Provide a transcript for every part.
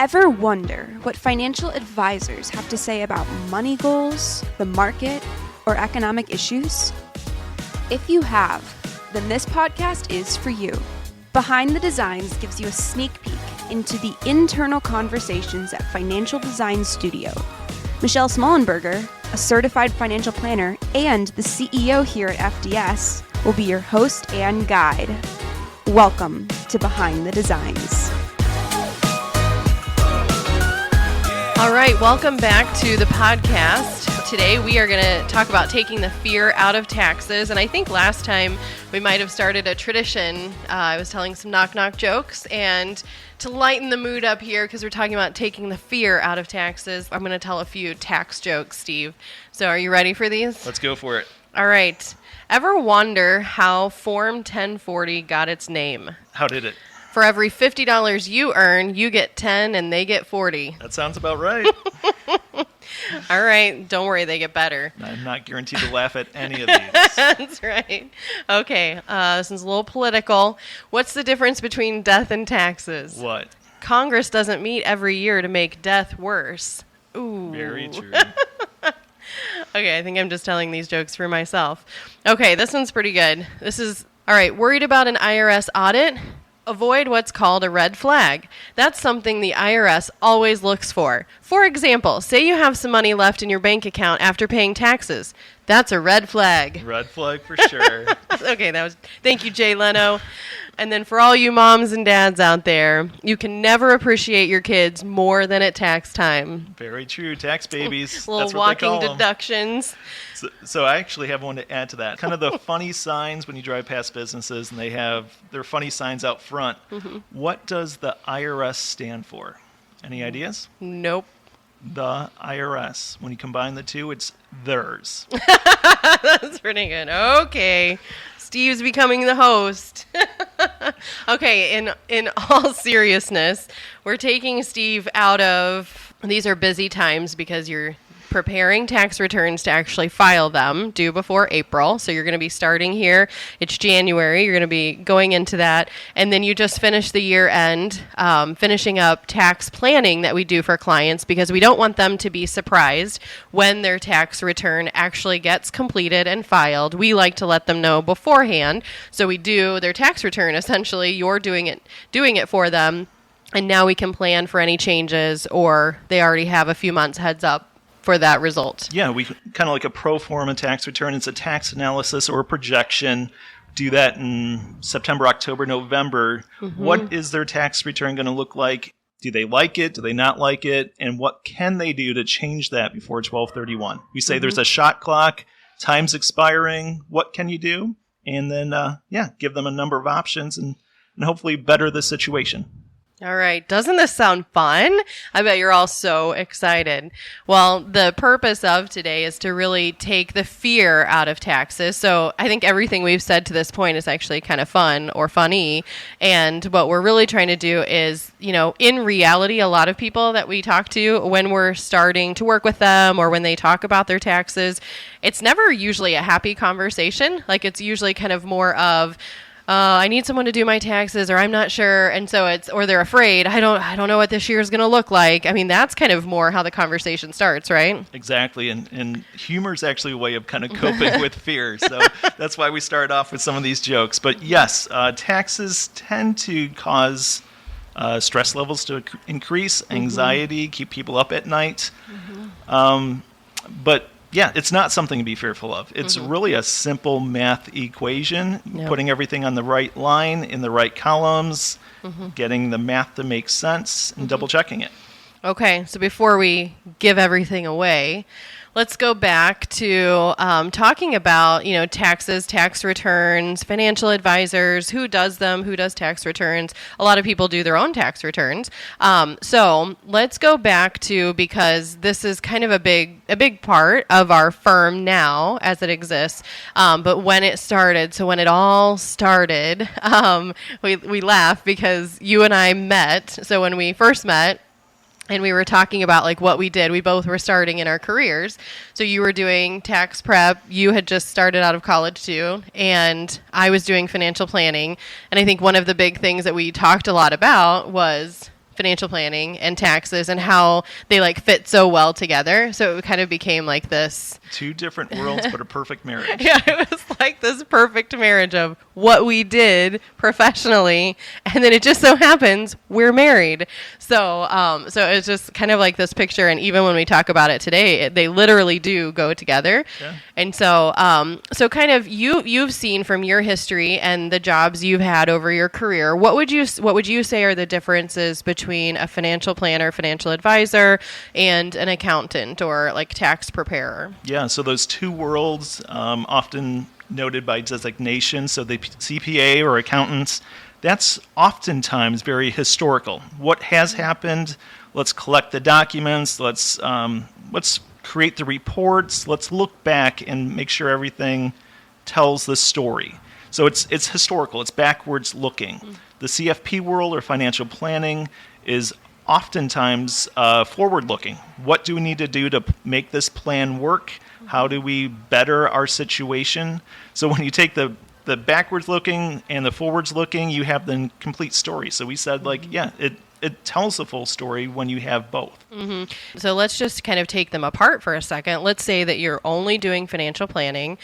Ever wonder what financial advisors have to say about money goals, the market, or economic issues? If you have, then this podcast is for you. Behind the Designs gives you a sneak peek into the internal conversations at Financial Design Studio. Michelle Smollenberger, a certified financial planner and the CEO here at FDS, will be your host and guide. Welcome to Behind the Designs. All right, welcome back to the podcast. Today we are going to talk about taking the fear out of taxes. And I think last time we might have started a tradition. I was telling some knock-knock jokes. And to lighten the mood up here, because we're talking about taking the fear out of taxes, I'm going to tell a few tax jokes, Steve. So are you ready for these? Let's go for it. All right. Ever wonder how Form 1040 got its name? How did it? For every $50 you earn, you get 10 and they get 40. That sounds about right. All right. Don't worry, they get better. I'm not guaranteed to laugh at any of these. That's right. Okay. This is a little political. What's the difference between death and taxes? What? Congress doesn't meet every year to make death worse. Ooh. Very true. Okay, I think I'm just telling these jokes for myself. Okay, this one's pretty good. All right, worried about an IRS audit? Avoid what's called a red flag. That's something the IRS always looks for. For example, say you have some money left in your bank account after paying taxes. That's a red flag. Red flag for sure. Okay, thank you, Jay Leno. And then for all you moms and dads out there, you can never appreciate your kids more than at tax time. Very true. Tax babies. Little That's what walking they call deductions. So I actually have one to add to that. Kind of the funny signs when you drive past businesses and they have their funny signs out front. Mm-hmm. What does the IRS stand for? Any ideas? Nope. The IRS. When you combine the two, it's theirs. That's pretty good. Okay. Steve's becoming the host. Okay, in all seriousness, we're taking Steve out of, these are busy times because you're preparing tax returns to actually file them due before April. So you're going to be starting here. It's January. You're going to be going into that. And then you just finished the year end, finishing up tax planning that we do for clients because we don't want them to be surprised when their tax return actually gets completed and filed. We like to let them know beforehand. So we do their tax return. Essentially, you're doing it for them. And now we can plan for any changes, or they already have a few months heads up for that result. Yeah, we kind of like a pro forma tax return. It's a tax analysis or a projection. Do that in September, October, November. Mm-hmm. What is their tax return going to look like? Do they like it? Do they not like it? And what can they do to change that before 12/31? We say there's a shot clock, time's expiring. What can you do? And then, give them a number of options and hopefully better the situation. All right. Doesn't this sound fun? I bet you're all so excited. Well, the purpose of today is to really take the fear out of taxes. So I think everything we've said to this point is actually kind of fun or funny. And what we're really trying to do is, in reality, a lot of people that we talk to when we're starting to work with them or when they talk about their taxes, it's never usually a happy conversation. Like it's usually kind of more of, I need someone to do my taxes, or I'm not sure, and so or they're afraid. I don't know what this year is going to look like. I mean, that's kind of more how the conversation starts, right? Exactly, and humor is actually a way of kind of coping with fear. So that's why we start off with some of these jokes. But yes, taxes tend to cause stress levels to increase, anxiety, keep people up at night. Mm-hmm. But yeah, it's not something to be fearful of. It's really a simple math equation, putting everything on the right line, in the right columns, getting the math to make sense, and double-checking it. Okay, so before we give everything away, let's go back to talking about, taxes, tax returns, financial advisors, who does them, who does tax returns. A lot of people do their own tax returns. So let's go back to, because this is kind of a big part of our firm now as it exists. But when it started, so when it all started, we laugh because you and I met. So when we first met, and we were talking about like what we did. We both were starting in our careers. So you were doing tax prep. You had just started out of college too. And I was doing financial planning. And I think one of the big things that we talked a lot about was financial planning and taxes and how they like fit so well together. So it kind of became like this. Two different worlds, but a perfect marriage. Yeah, it was like this perfect marriage of what we did professionally, and then it just so happens we're married. So it's just kind of like this picture, and even when we talk about it today, they literally do go together. Yeah. And so kind of you've seen from your history and the jobs you've had over your career, what would you say are the differences between a financial planner, financial advisor, and an accountant or like tax preparer? Yeah, so those two worlds, often noted by designation, so the CPA or accountants, that's oftentimes very historical. What has happened? Let's collect the documents. Let's create the reports. Let's look back and make sure everything tells the story. So it's historical. It's backwards looking. The CFP world or financial planning is oftentimes forward looking. What do we need to do to make this plan work? How do we better our situation? So when you take the backwards looking and the forwards looking, you have the complete story. So we said, it tells the full story when you have both. Mm-hmm. So let's just kind of take them apart for a second. Let's say that you're only doing financial planning,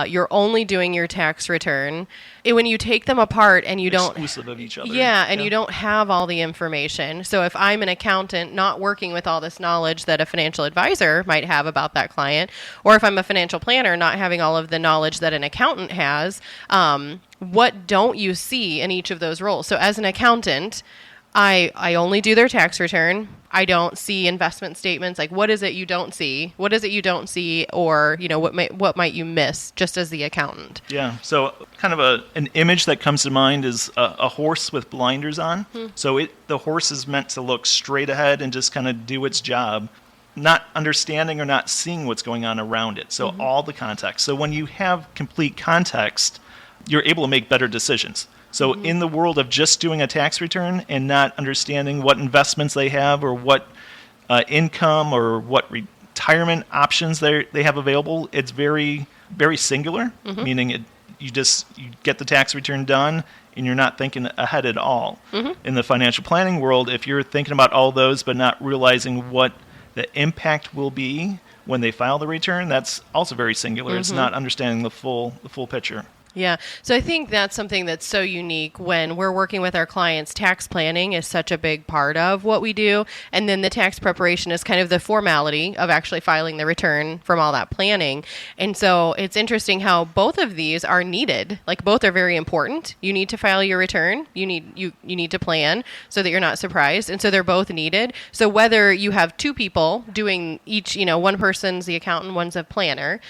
you're only doing your tax return. When you take them apart and you don't... Exclusive of each other. Yeah, and you don't have all the information. So if I'm an accountant not working with all this knowledge that a financial advisor might have about that client, or if I'm a financial planner not having all of the knowledge that an accountant has, what don't you see in each of those roles? So as an accountant, I only do their tax return. I don't see investment statements. Like, what is it you don't see? What is it you don't see? Or, what might you miss just as the accountant? Yeah. So kind of an image that comes to mind is a horse with blinders on. So the horse is meant to look straight ahead and just kind of do its job, not understanding or not seeing what's going on around it. So all the context. So when you have complete context, you're able to make better decisions. So in the world of just doing a tax return and not understanding what investments they have or what income or what retirement options they have available, it's very, very singular, meaning you get the tax return done and you're not thinking ahead at all. In the financial planning world, if you're thinking about all those but not realizing what the impact will be when they file the return, that's also very singular. It's not understanding the full picture. Yeah. So I think that's something that's so unique when we're working with our clients. Tax planning is such a big part of what we do. And then the tax preparation is kind of the formality of actually filing the return from all that planning. And so it's interesting how both of these are needed. Like both are very important. You need to file your return. You need to plan so that you're not surprised. And so they're both needed. So whether you have two people doing each, one person's the accountant, one's a planner,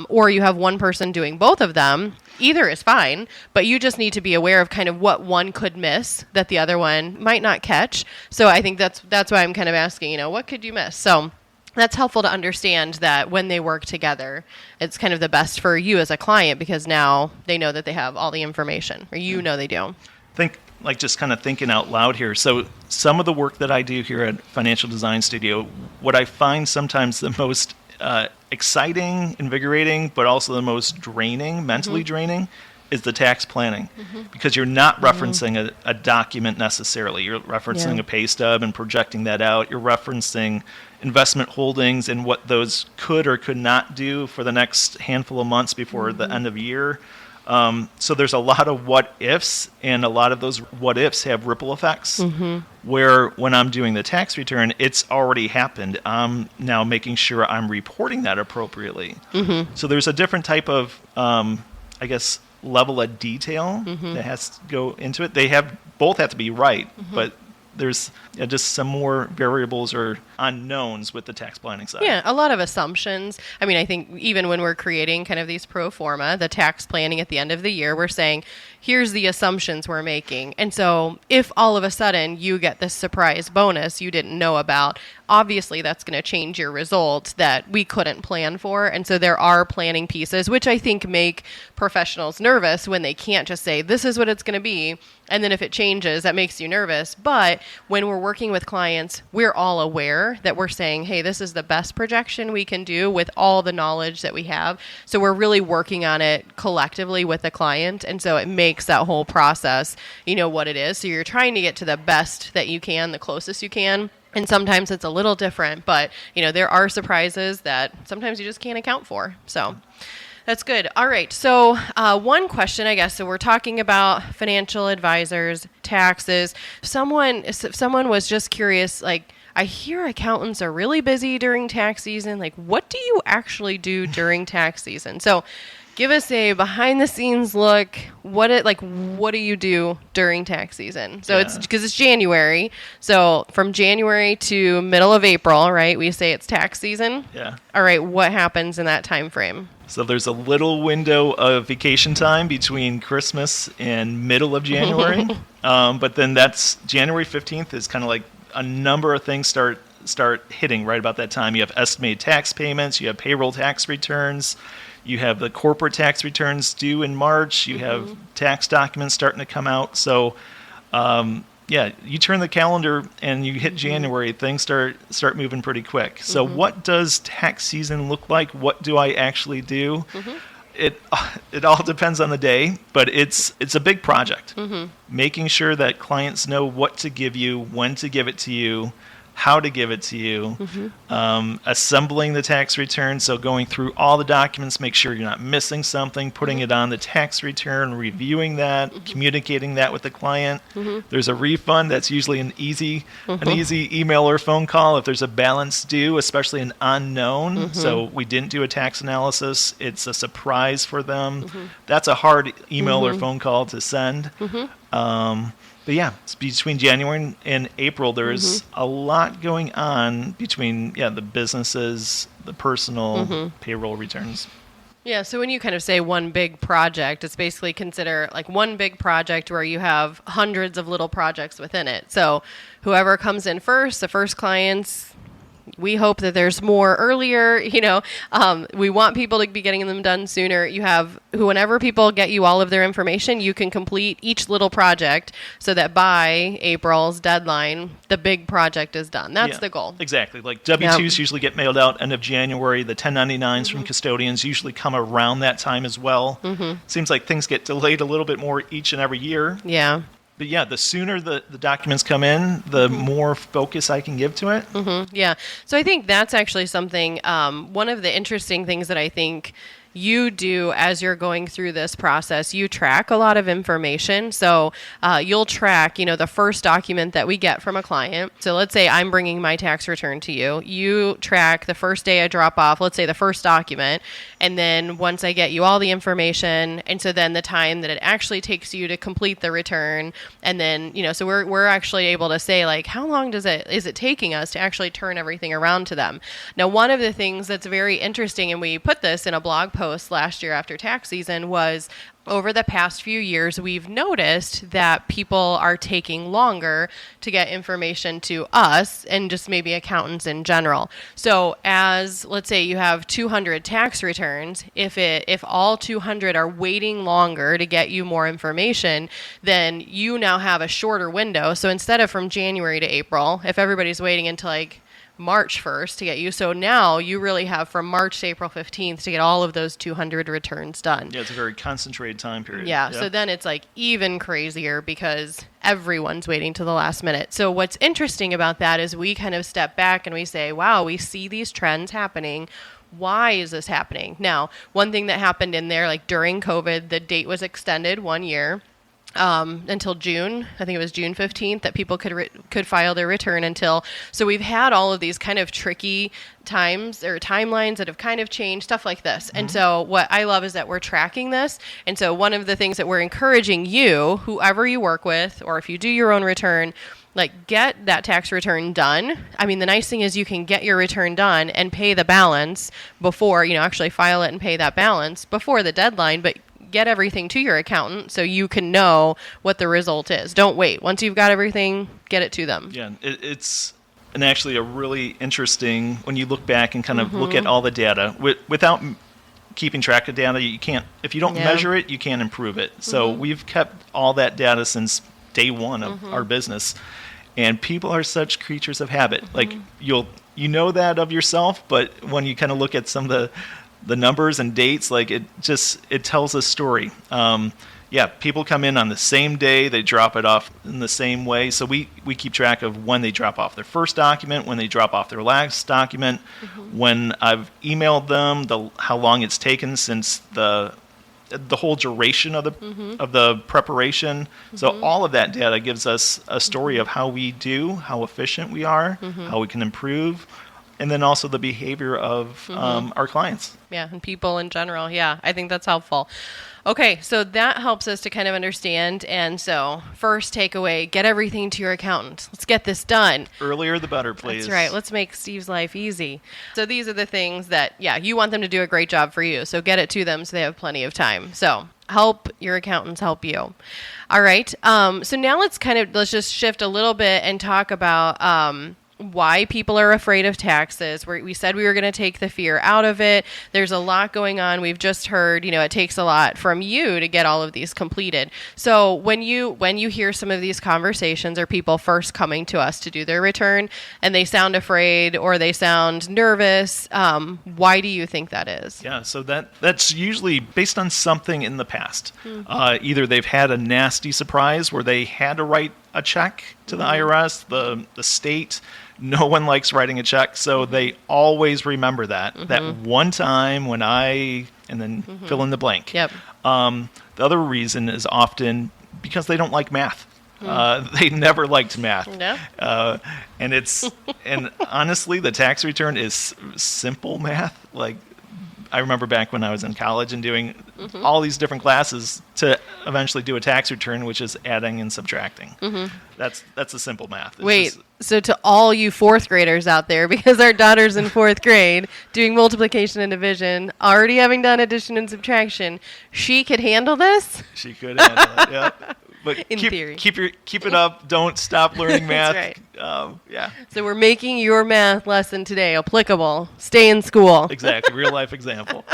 or you have one person doing both of them, either is fine, but you just need to be aware of kind of what one could miss that the other one might not catch. So I think that's why I'm kind of asking, what could you miss? So that's helpful to understand that when they work together, it's kind of the best for you as a client because now they know that they have all the information, or know they do. Think like just kind of thinking out loud here. So some of the work that I do here at Financial Design Studio, what I find sometimes the most exciting, invigorating, but also the most draining, mentally draining, is the tax planning. Because you're not referencing a document necessarily. You're referencing a pay stub and projecting that out. You're referencing investment holdings and what those could or could not do for the next handful of months before the end of the year. So there's a lot of what ifs, and a lot of those what ifs have ripple effects. Where when I'm doing the tax return, it's already happened. I'm now making sure I'm reporting that appropriately. So there's a different type of, level of detail that has to go into it. They both have to be right, but there's just some more variables or unknowns with the tax planning side. Yeah, a lot of assumptions. I mean, I think even when we're creating kind of these pro forma, the tax planning at the end of the year, we're saying, here's the assumptions we're making. And so if all of a sudden you get this surprise bonus you didn't know about, obviously that's going to change your result that we couldn't plan for. And so there are planning pieces, which I think make professionals nervous when they can't just say, this is what it's going to be. And then if it changes, that makes you nervous. But when we're working with clients, we're all aware that we're saying, hey, this is the best projection we can do with all the knowledge that we have. So we're really working on it collectively with the client. And so it makes that whole process, what it is. So you're trying to get to the best that you can, the closest you can. And sometimes it's a little different, but, there are surprises that sometimes you just can't account for. So that's good. All right. So one question, I guess. So we're talking about financial advisors, taxes. If someone was just curious, like, I hear accountants are really busy during tax season. Like, what do you actually do during tax season? So give us a behind the scenes look. What do you do during tax season? So it's because it's January. So from January to middle of April, right? We say it's tax season. Yeah. All right. What happens in that time frame? So there's a little window of vacation time between Christmas and middle of January. But then that's January 15th is kind of like a number of things start hitting right about that time. You have estimated tax payments. You have payroll tax returns. You have the corporate tax returns due in March. You have tax documents starting to come out. So, you turn the calendar and you hit January, things start moving pretty quick. So what does tax season look like? What do I actually do? It all depends on the day, but it's a big project. Making sure that clients know what to give you, when to give it to you, how to give it to you, assembling the tax return, so going through all the documents, make sure you're not missing something, putting it on the tax return, reviewing that, communicating that with the client. There's a refund. That's usually an easy email or phone call if there's a balance due, especially an unknown. So we didn't do a tax analysis. It's a surprise for them. That's a hard email or phone call to send. But yeah, it's between January and April, there's a lot going on between the businesses, the personal payroll returns. Yeah, so when you kind of say one big project, it's basically consider like one big project where you have hundreds of little projects within it. So whoever comes in first, the first clients, we hope that there's more earlier, we want people to be getting them done sooner. You have, whenever people get you all of their information, you can complete each little project so that by April's deadline, the big project is done. That's the goal. Exactly. Like W-2s usually get mailed out end of January. The 1099s from custodians usually come around that time as well. Seems like things get delayed a little bit more each and every year. Yeah. But the sooner the documents come in, the more focus I can give to it. Yeah. So I think that's actually something, one of the interesting things that I think you do as you're going through this process, you track a lot of information. So you'll track, the first document that we get from a client. So let's say I'm bringing my tax return to you. You track the first day I drop off, let's say the first document. And then once I get you all the information, and so then the time that it actually takes you to complete the return. And then, so we're actually able to say, like, how long is it taking us to actually turn everything around to them? Now, one of the things that's very interesting, and we put this in a blog post last year after tax season, was over the past few years, we've noticed that people are taking longer to get information to us and just maybe accountants in general. So as, let's say you have 200 tax returns, if all 200 are waiting longer to get you more information, then you now have a shorter window. So instead of from January to April, if everybody's waiting until like March 1st to get you. So now you really have from March to April 15th to get all of those 200 returns done. Yeah, it's a very concentrated time period. Yeah, so then it's like even crazier because everyone's waiting to the last minute. So what's interesting about that is we kind of step back and we say, wow, we see these trends happening. Why is this happening? Now, one thing that happened in there, like during COVID, the date was extended 1 year. Until June, I think it was June 15th, that people could file their return until. So we've had all of these kind of tricky times or timelines that have kind of changed, stuff like this. And so what I love is that we're tracking this. And so one of the things that we're encouraging you, whoever you work with, or if you do your own return, like get that tax return done. I mean, the nice thing is you can get your return done and pay the balance before, actually file it and pay that balance before the deadline, but get everything to your accountant so you can know what the result is. Don't wait. Once you've got everything, get it to them. Yeah, it's and actually a really interesting, when you look back and kind of look at all the data, without keeping track of data, you can't, if you don't measure it, you can't improve it. So we've kept all that data since day one of our business. And people are such creatures of habit. Like you know that of yourself, but when you kind of look at some of the numbers and dates, like it tells a story. People come in on the same day, they drop it off in the same way. So we keep track of when they drop off their first document, when they drop off their last document, when I've emailed them, how long it's taken since the whole duration of the preparation. So all of that data gives us a story of how we do, how efficient we are, how we can improve, and then also the behavior of our clients. Yeah, and people in general. Yeah, I think that's helpful. Okay, so that helps us to kind of understand. And so first takeaway, get everything to your accountant. Let's get this done. Earlier the better, please. That's right. Let's make Steve's life easy. So these are the things that, you want them to do a great job for you. So get it to them so they have plenty of time. So help your accountants help you. All right. So now let's just shift a little bit and talk about why people are afraid of taxes. We said we were going to take the fear out of it. There's a lot going on. We've just heard, it takes a lot from you to get all of these completed. So when you hear some of these conversations or people first coming to us to do their return and they sound afraid or they sound nervous, why do you think that is? Yeah, so that's usually based on something in the past. Either they've had a nasty surprise where they had to write a check to the IRS, the state. No one likes writing a check, so they always remember that one time when and then fill in the blank. Yep. The other reason is often because they don't like math. They never liked math. No. And honestly, the tax return is simple math. Like, I remember back when I was in college and doing all these different classes to eventually do a tax return, which is adding and subtracting. That's a simple math. So to all you fourth graders out there, because our daughter's in fourth grade doing multiplication and division, already having done addition and subtraction, she could handle this? She could handle it, yeah. But in theory. Keep it up. Don't stop learning math. That's right. So we're making your math lesson today applicable. Stay in school. Exactly. Real life example.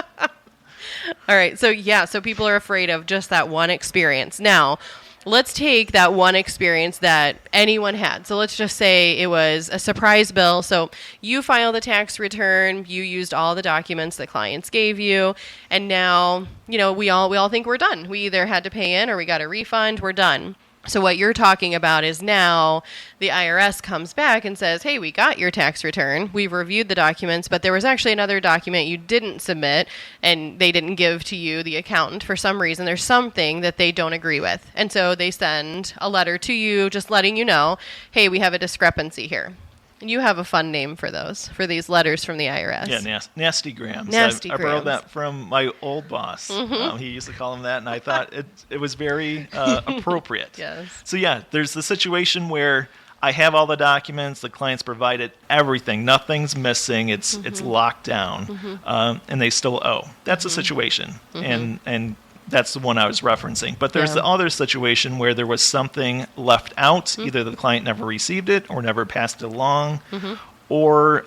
All right. So people are afraid of just that one experience. Now, let's take that one experience that anyone had. So let's just say it was a surprise bill. So you filed the tax return, you used all the documents that clients gave you, and now, we all think we're done. We either had to pay in or we got a refund, we're done. So what you're talking about is now the IRS comes back and says, hey, we got your tax return. We've reviewed the documents, but there was actually another document you didn't submit and they didn't give to you, the accountant, for some reason. There's something that they don't agree with. And so they send a letter to you just letting you know, hey, we have a discrepancy here. You have a fun name for these letters from the IRS. Yeah, nasty grams. I borrowed that from my old boss. He used to call them that, and I thought it was very appropriate. Yes. So there's the situation where I have all the documents, the client's provided everything, nothing's missing, it's locked down, and they still owe. That's a situation, and that's the one I was referencing. But there's the other situation where there was something left out. Either the client never received it or never passed it along, or,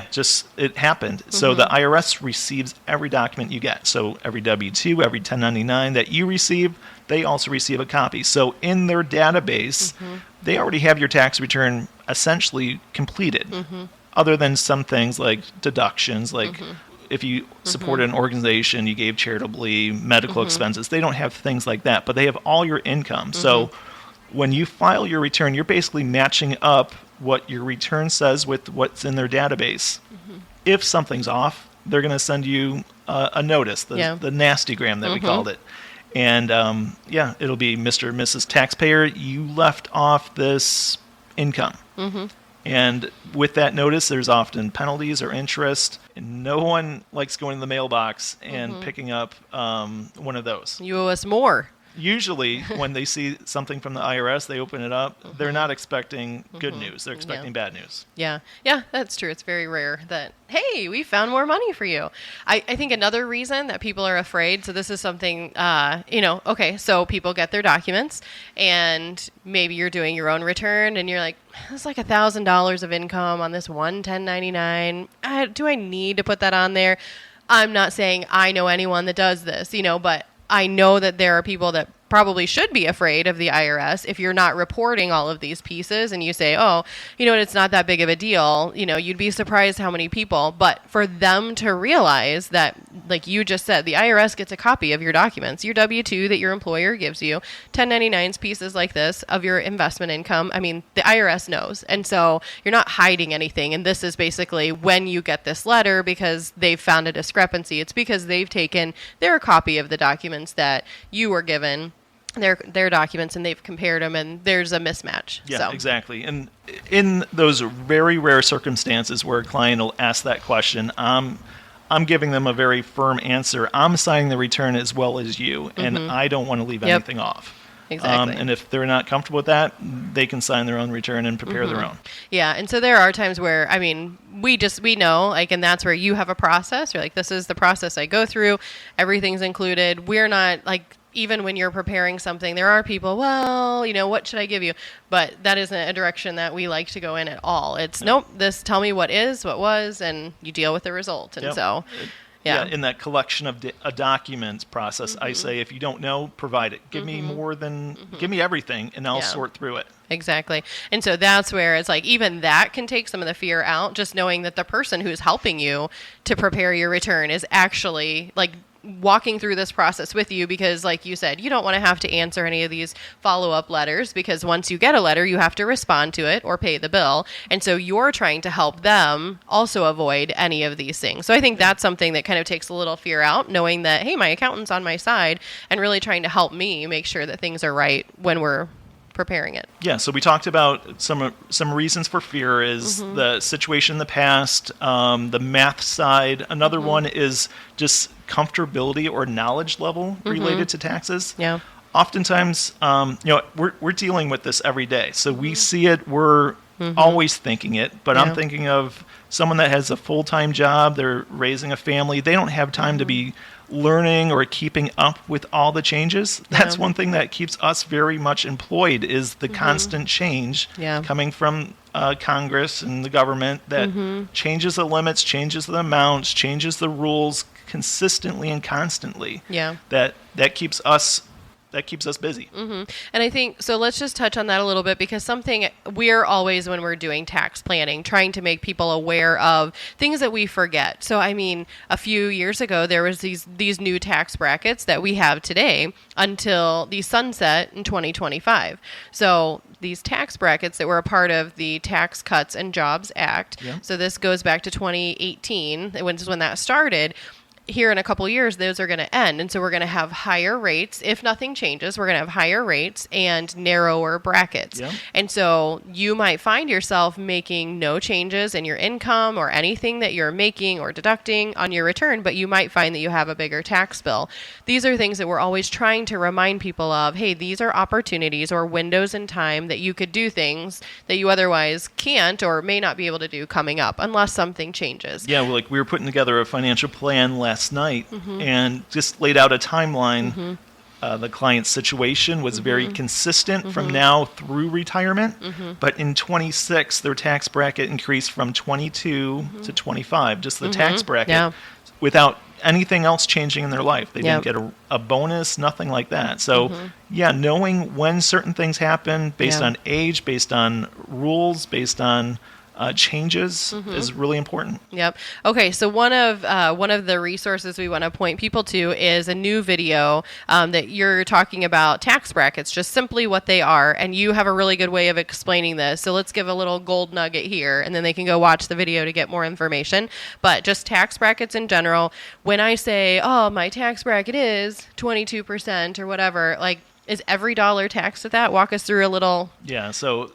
just it happened. So the IRS receives every document you get. So every W-2, every 1099 that you receive, they also receive a copy. So in their database, they already have your tax return essentially completed, other than some things like deductions, like if you supported an organization, you gave charitably, medical expenses. They don't have things like that, but they have all your income. So when you file your return, you're basically matching up what your return says with what's in their database. If something's off, they're going to send you a notice, the nasty gram that we called it. And it'll be Mr. and Mrs. Taxpayer, you left off this income. And with that notice, there's often penalties or interest. And no one likes going to the mailbox and picking up one of those. You owe us more. usually when they see something from the IRS, they open it up. They're not expecting good news. They're expecting bad news. Yeah. Yeah, that's true. It's very rare that, hey, we found more money for you. I think another reason that people are afraid, so this is something, okay, so people get their documents and maybe you're doing your own return and you're like, it's like $1,000 of income on this one 1099. Do I need to put that on there? I'm not saying I know anyone that does this, but I know that there are people that probably should be afraid of the IRS if you're not reporting all of these pieces and you say, oh, it's not that big of a deal. You'd be surprised how many people. But for them to realize that, like you just said, the IRS gets a copy of your documents, your W-2 that your employer gives you, 1099s pieces like this of your investment income. I mean, the IRS knows. And so you're not hiding anything. And this is basically when you get this letter because they've found a discrepancy. It's because they've taken their copy of the documents that you were given, their documents, and they've compared them, and there's a mismatch. Yeah, exactly. And in those very rare circumstances where a client will ask that question, I'm giving them a very firm answer. I'm signing the return as well as you, and I don't want to leave anything off. Exactly. And if they're not comfortable with that, they can sign their own return and prepare their own. Yeah, and so there are times where, we know, like, and that's where you have a process. You're like, this is the process I go through. Everything's included. We're not, like, even when you're preparing something, there are people, well, what should I give you? But that isn't a direction that we like to go in at all. It's, nope, tell me what is, what was, and you deal with the result. And so... Yeah. In that collection of documents process, I say, if you don't know, provide it. Give me more than, give me everything, and I'll sort through it. Exactly. And so that's where it's like, even that can take some of the fear out, just knowing that the person who's helping you to prepare your return is actually, like, walking through this process with you, because like you said, you don't want to have to answer any of these follow-up letters, because once you get a letter, you have to respond to it or pay the bill. And so you're trying to help them also avoid any of these things. So I think that's something that kind of takes a little fear out, knowing that, hey, my accountant's on my side and really trying to help me make sure that things are right when we're preparing it. Yeah, so we talked about some reasons for fear is the situation in the past, the math side. Another one is just comfortability or knowledge level related to taxes. Yeah. Oftentimes, we're dealing with this every day. So we see it, we're always thinking it, but I'm thinking of someone that has a full-time job, they're raising a family, they don't have time to be learning or keeping up with all the changes. That's one thing that keeps us very much employed, is the constant change coming from Congress and the government that changes the limits, changes the amounts, changes the rules consistently and constantly. Yeah. That keeps us busy. And I think, so let's just touch on that a little bit, because something we're always, when we're doing tax planning, trying to make people aware of things that we forget. So, a few years ago, there was these new tax brackets that we have today until the sunset in 2025. So these tax brackets that were a part of the Tax Cuts and Jobs Act. Yeah. So this goes back to 2018, when that started. Here in a couple years, those are going to end. And so we're going to have higher rates. If nothing changes, we're going to have higher rates and narrower brackets. Yeah. And so you might find yourself making no changes in your income or anything that you're making or deducting on your return, but you might find that you have a bigger tax bill. These are things that we're always trying to remind people of. Hey, these are opportunities or windows in time that you could do things that you otherwise can't or may not be able to do coming up unless something changes. Yeah, we were putting together a financial plan last night and just laid out a timeline. The client's situation was very consistent from now through retirement, but in 26 their tax bracket increased from 22 to 25, just the tax bracket, without anything else changing in their life. They didn't get a bonus, nothing like that. So knowing when certain things happen based on age, based on rules, based on changes is really important. Yep. Okay. So one of the resources we want to point people to is a new video that you're talking about tax brackets, just simply what they are, and you have a really good way of explaining this. So let's give a little gold nugget here, and then they can go watch the video to get more information. But just tax brackets in general. When I say, "Oh, my tax bracket is 22% or whatever," like, is every dollar taxed at that? Walk us through a little. Yeah. So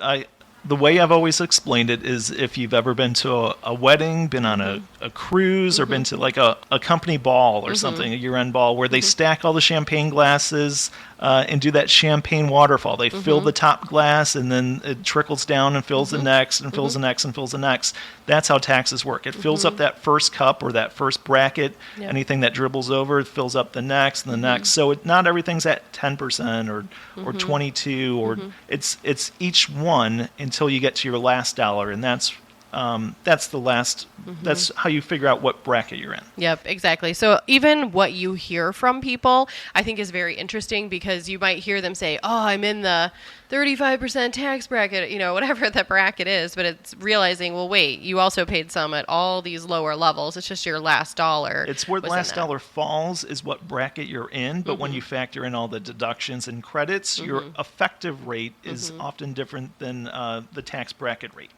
the way I've always explained it is if you've ever been to a wedding, been on a cruise, or been to like a company ball or something, a year-end ball, where they stack all the champagne glasses and do that champagne waterfall. They fill the top glass, and then it trickles down and fills the next, and fills the next, and fills the next. That's how taxes work. It fills up that first cup or that first bracket. Yep. Anything that dribbles over, it fills up the next and the next. So not everything's at 10% or 22, or it's each one until you get to your last dollar, and that's the last. That's how you figure out what bracket you're in. Yep, exactly. So even what you hear from people, I think is very interesting, because you might hear them say, "Oh, I'm in the 35% tax bracket," whatever that bracket is, but it's realizing, well, wait, you also paid some at all these lower levels. It's just your last dollar. It's where the last dollar falls is what bracket you're in, but when you factor in all the deductions and credits, your effective rate is often different than the tax bracket rate.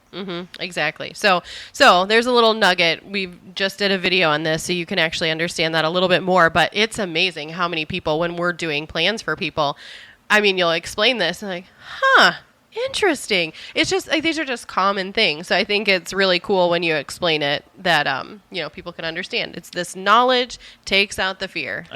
Exactly. So there's a little nugget. We just did a video on this, so you can actually understand that a little bit more. But it's amazing how many people, when we're doing plans for people, I mean, you'll explain this and like, interesting. It's just like, these are just common things. So I think it's really cool when you explain it that, people can understand. It's this knowledge takes out the fear.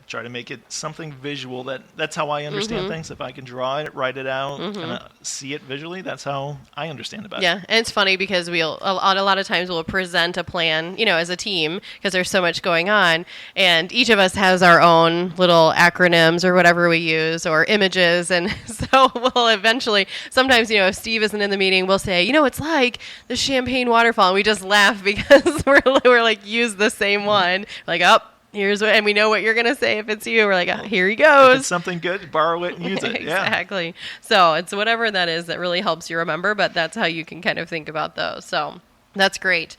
Try to make it something visual. That's how I understand things. If I can draw it, write it out, kind of see it visually, that's how I understand about it. Yeah, and it's funny because a lot of times we'll present a plan, as a team, because there's so much going on, and each of us has our own little acronyms or whatever we use, or images, and so we'll eventually, sometimes, if Steve isn't in the meeting, we'll say, it's like the champagne waterfall, and we just laugh because we're like, use the same one, like, here's what, and we know what you're going to say if it's you. We're like, here he goes. If it's something good, borrow it and use it. Exactly. Yeah. So it's whatever that is that really helps you remember, but that's how you can kind of think about those. So that's great.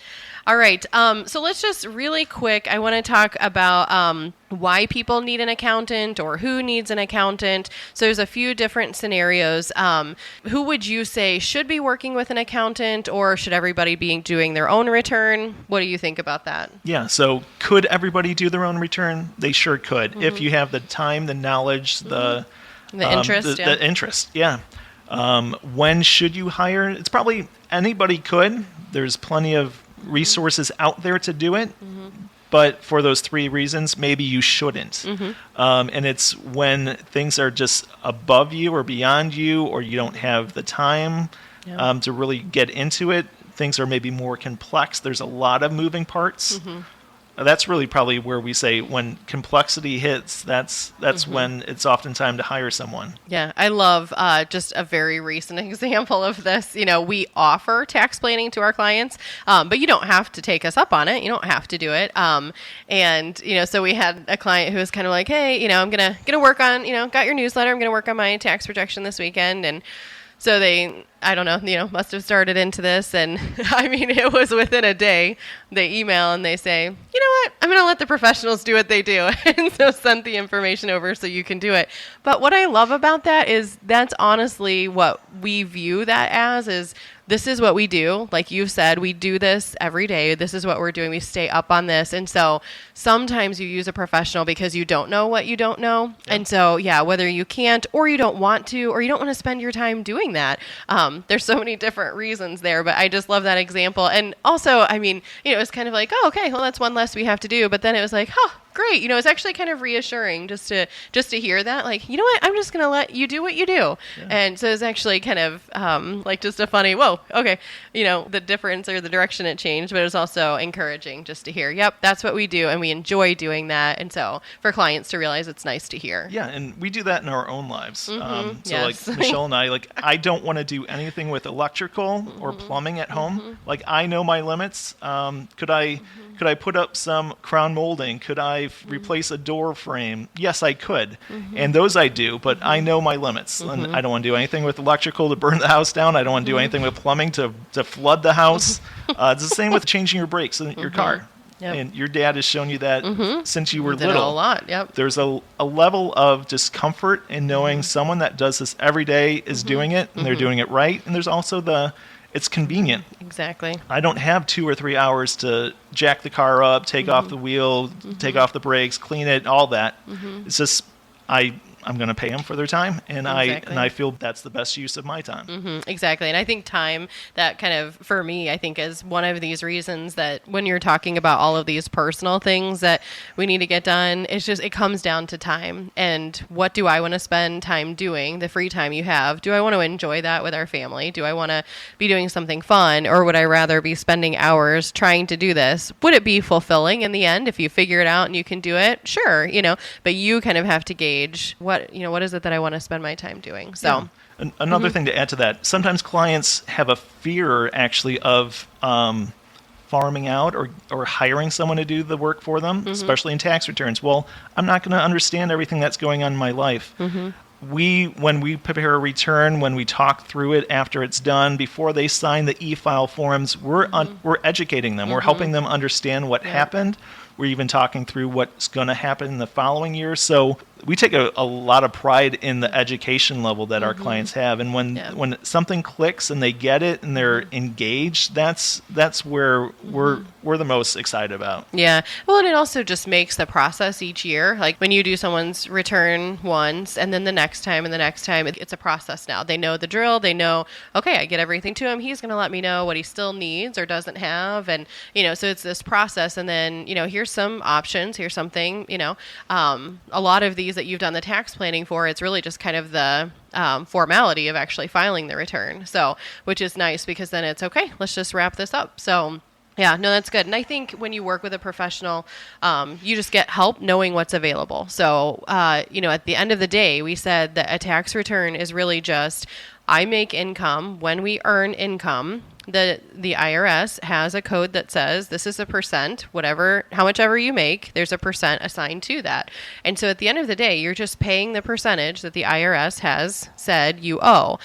All right. So let's just really quick, I want to talk about why people need an accountant or who needs an accountant. So there's a few different scenarios. Who would you say should be working with an accountant, or should everybody be doing their own return? What do you think about that? Yeah. So could everybody do their own return? They sure could. If you have the time, the knowledge, the interest. The interest. Yeah. When should you hire? It's probably anybody could. There's plenty of resources out there to do it. But for those three reasons, maybe you shouldn't. And it's when things are just above you or beyond you, or you don't have the time to really get into it. Things are maybe more complex. There's a lot of moving parts. That's really probably where we say when complexity hits, that's when it's often time to hire someone. Yeah, I love just a very recent example of this. We offer tax planning to our clients, but you don't have to take us up on it. You don't have to do it. And so we had a client who was kind of like, hey, I'm gonna work on, got your newsletter. I'm gonna work on my tax projection this weekend, and so they, I don't know, must have started into this. And I mean, it was within a day, they email and they say, you know what, I'm going to let the professionals do what they do. And so sent the information over so you can do it. But what I love about that is that's honestly what we view that as, is this is what we do. Like you said, we do this every day. This is what we're doing. We stay up on this. And so sometimes you use a professional because you don't know what you don't know. Yeah. And so, whether you can't, or you don't want to, or you don't want to spend your time doing that. There's so many different reasons there, but I just love that example. And also, I mean, it's kind of like, oh, okay, well, that's one less we have to do. But then it was like, great. It's actually kind of reassuring just to hear that, like, you know what, I'm just going to let you do what you do. Yeah. And so it's actually kind of like just a funny, whoa, okay, the difference or the direction it changed, but it was also encouraging just to hear, yep, that's what we do. And we enjoy doing that. And so for clients to realize, it's nice to hear. Yeah. And we do that in our own lives. So yes. Like Michelle and I don't want to do anything with electrical or plumbing at home. Like, I know my limits. Could I put up some crown molding? Could I replace a door frame? Yes, I could. And those I do, but I know my limits. And I don't want to do anything with electrical to burn the house down. I don't want to do anything with plumbing to flood the house. It's the same with changing your brakes in your car. Yep. And your dad has shown you that since you were little. A lot, yep. There's a level of discomfort in knowing someone that does this every day is doing it, and they're doing it right. And there's also it's convenient. Exactly. I don't have 2 or 3 hours to jack the car up, take off the wheel, take off the brakes, clean it, all that. It's just I I'm going to pay them for their time, and Exactly. I feel that's the best use of my time. Exactly. And I think time, that kind of, for me, I think is one of these reasons that when you're talking about all of these personal things that we need to get done, it comes down to time. And what do I want to spend time doing, the free time you have? Do I want to enjoy that with our family? Do I want to be doing something fun, or would I rather be spending hours trying to do this? Would it be fulfilling in the end if you figure it out and you can do it? Sure, but you kind of have to gauge what is it that I want to spend my time doing. So Another thing to add to that, sometimes clients have a fear actually of farming out or hiring someone to do the work for them, especially in tax returns. Well, I'm not going to understand everything that's going on in my life. When we prepare a return, when we talk through it after it's done, before they sign the e-file forms, we're educating them. We're helping them understand what happened. We're even talking through what's going to happen in the following year. So we take a lot of pride in the education level that our clients have. And when something clicks and they get it and they're engaged, that's where we're the most excited about. Yeah. Well, and it also just makes the process each year. Like when you do someone's return once and then the next time and the next time, it's a process now. They know the drill. They know, okay, I get everything to him. He's going to let me know what he still needs or doesn't have. And, so it's this process. And then, here's some options. Here's something, a lot of these that you've done the tax planning for, it's really just kind of the formality of actually filing the return. So, which is nice because then it's okay, let's just wrap this up. So yeah, no, that's good. And I think when you work with a professional, you just get help knowing what's available. So, at the end of the day, we said that a tax return is really just, I make income. When we earn income, the IRS has a code that says this is a percent, how much ever you make, there's a percent assigned to that. And so at the end of the day, you're just paying the percentage that the IRS has said you owe.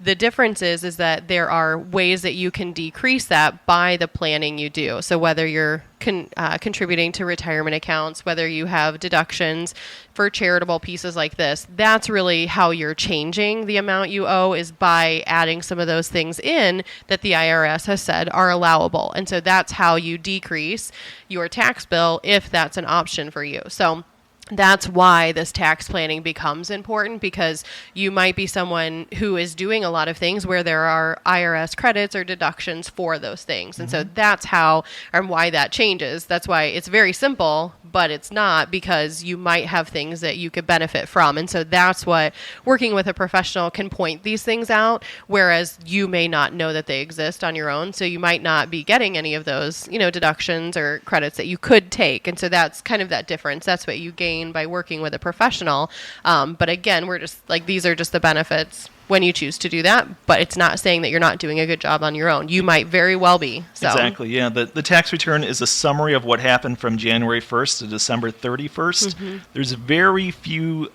The difference is that there are ways that you can decrease that by the planning you do. So whether you're contributing to retirement accounts, whether you have deductions for charitable pieces like this, that's really how you're changing the amount you owe, is by adding some of those things in that the IRS has said are allowable. And so that's how you decrease your tax bill if that's an option for you. So that's why this tax planning becomes important, because you might be someone who is doing a lot of things where there are IRS credits or deductions for those things. And so that's how and why that changes. That's why it's very simple, but it's not, because you might have things that you could benefit from. And so that's what working with a professional can point these things out, whereas you may not know that they exist on your own. So you might not be getting any of those, deductions or credits that you could take. And so that's kind of that difference. That's what you gain by working with a professional. But again, we're just like, these are just the benefits when you choose to do that, but it's not saying that you're not doing a good job on your own. You might very well be. So. Exactly, yeah. The tax return is a summary of what happened from January 1st to December 31st. There's very few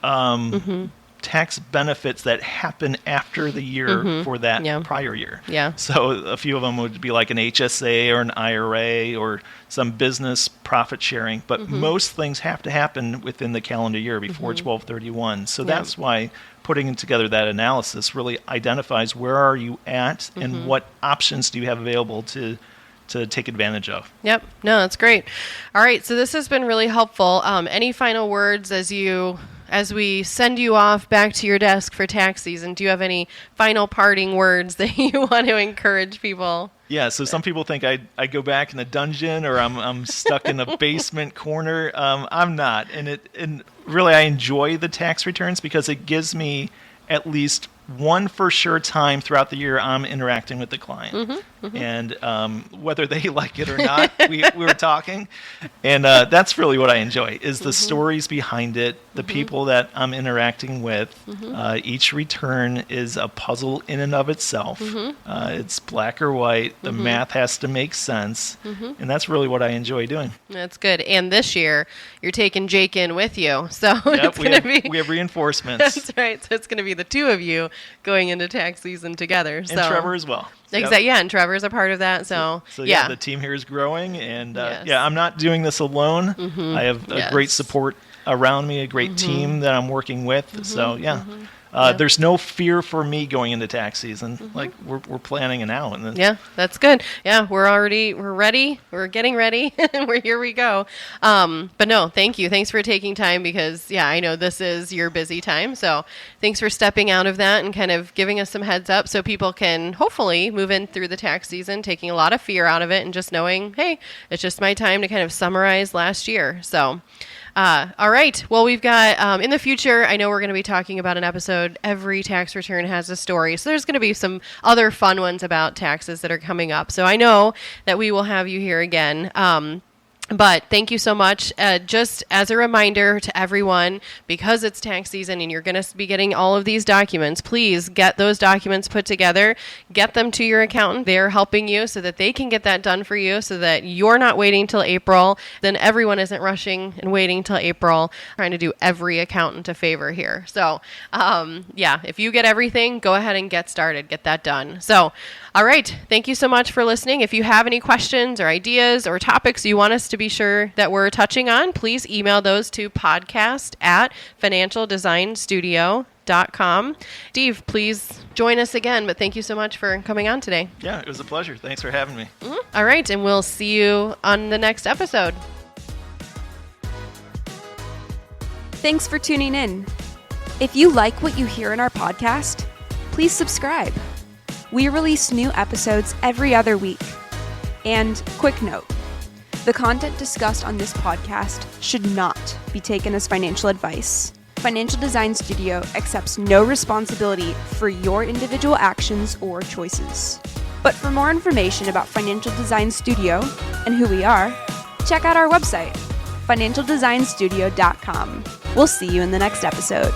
tax benefits that happen after the year for that prior year. Yeah. So a few of them would be like an HSA or an IRA or some business profit sharing, but most things have to happen within the calendar year before 12/31. So that's why putting together that analysis really identifies where are you at and what options do you have available to take advantage of. Yep. No, that's great. All right. So this has been really helpful. Any final words as we send you off back to your desk for tax season? Do you have any final parting words that you want to encourage people? Yeah, so some people think I go back in a dungeon or I'm stuck in a basement corner. I'm not, and really I enjoy the tax returns because it gives me at least one for sure time throughout the year I'm interacting with the client. And whether they like it or not, we were talking. And that's really what I enjoy, is the stories behind it, the people that I'm interacting with. Each return is a puzzle in and of itself. It's black or white. The math has to make sense. And that's really what I enjoy doing. That's good. And this year, you're taking Jake in with you. So it's going to be... we have reinforcements. That's right. So it's going to be the two of you going into tax season together. So. And Trevor as well. Exactly. Yeah, and Trevor's a part of that. So yeah, the team here is growing, and I'm not doing this alone. I have a great support around me, a great team that I'm working with. So There's no fear for me going into tax season. Like we're planning it now. And Yeah, that's good. Yeah, we're ready. We're getting ready. Here we go. But no, thank you. Thanks for taking time because, yeah, I know this is your busy time. So thanks for stepping out of that and kind of giving us some heads up so people can hopefully move in through the tax season, taking a lot of fear out of it and just knowing, hey, it's just my time to kind of summarize last year. So all right. Well, we've got, in the future, I know we're going to be talking about an episode. Every tax return has a story. So there's going to be some other fun ones about taxes that are coming up. So I know that we will have you here again. But thank you so much. Just as a reminder to everyone, because it's tax season and you're going to be getting all of these documents, please get those documents put together, get them to your accountant. They're helping you so that they can get that done for you so that you're not waiting till April. Then everyone isn't rushing and waiting till April, trying to do every accountant a favor here. So, yeah, if you get everything, go ahead and get started, get that done. So, all right. Thank you so much for listening. If you have any questions or ideas or topics you want us to be sure that we're touching on, please email those to podcast@financialdesignstudio.com. Steve, please join us again, but thank you so much for coming on today. Yeah, it was a pleasure. Thanks for having me. All right, and we'll see you on the next episode. Thanks for tuning in. If you like what you hear in our podcast, please subscribe. We release new episodes every other week. And quick note, the content discussed on this podcast should not be taken as financial advice. Financial Design Studio accepts no responsibility for your individual actions or choices. But for more information about Financial Design Studio and who we are, check out our website, financialdesignstudio.com. We'll see you in the next episode.